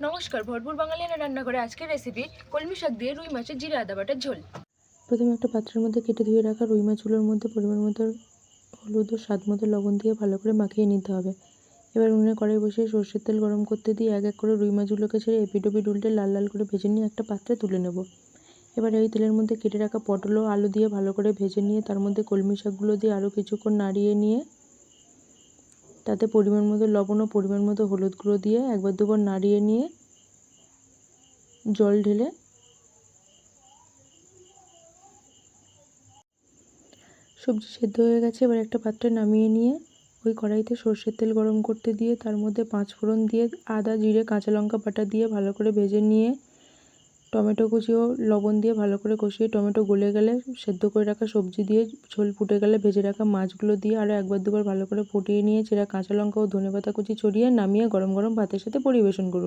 নমস্কার, ভরপুর বাঙালিয়ানা রান্নাঘরে আজকের রেসিপি কলমি শাক দিয়ে রুই মাছের জিরে আদা বাটার ঝোল। প্রথমে একটা পাত্রের মধ্যে কেটে ধুয়ে রাখা রুই মাছগুলোর মধ্যে পরিমাণ মতো হলুদ ও স্বাদ মতো লবণ দিয়ে ভালো করে মাখিয়ে নিতে হবে। এবার উনুনে কড়াই বসিয়ে সর্ষের তেল গরম করতে দিয়ে এক এক করে রুই মাছগুলোকে ছেড়ে এপিট ওপিট উল্টে লাল লাল করে ভেজে নিয়ে একটা পাত্রে তুলে নেব। এবার এই তেলের মধ্যে কেটে রাখা পটল ও আলু দিয়ে ভালো করে ভেজে নিয়ে তার মধ্যে কলমি শাকগুলো দিয়ে আরও কিছুক্ষণ নাড়িয়ে নিয়ে তাতে পরিমাণ মতো লবণ ও পরিমাণ মতো হলুদ গুঁড়ো দিয়ে একবার দুবার নাড়িয়ে নিয়ে জল ঢেলে সবজি সেদ্ধ হয়ে গেছে। এবার একটা পাত্রে নামিয়ে নিয়ে ওই কড়াইতে সর্ষের তেল গরম করতে দিয়ে তার মধ্যে 5 ফোড়ন দিয়ে আদা জিরে কাঁচা লঙ্কা বাটা দিয়ে ভালো করে ভেজে নিয়ে টমেটো কুচি ও লবণ দিয়ে ভালো করে কষিয়ে টমেটো গলে গেলে সেদ্ধ করে রাখা সবজি দিয়ে ঝোল ফুটে গেলে ভেজে রাখা মাছগুলো দিয়ে আরও একবার দুবার ভালো করে ফুটিয়ে নিয়ে চেরা কাঁচা লঙ্কা ও ধনেপাতা কুচি ছড়িয়ে নামিয়ে গরম গরম ভাতের সাথে পরিবেশন করুন।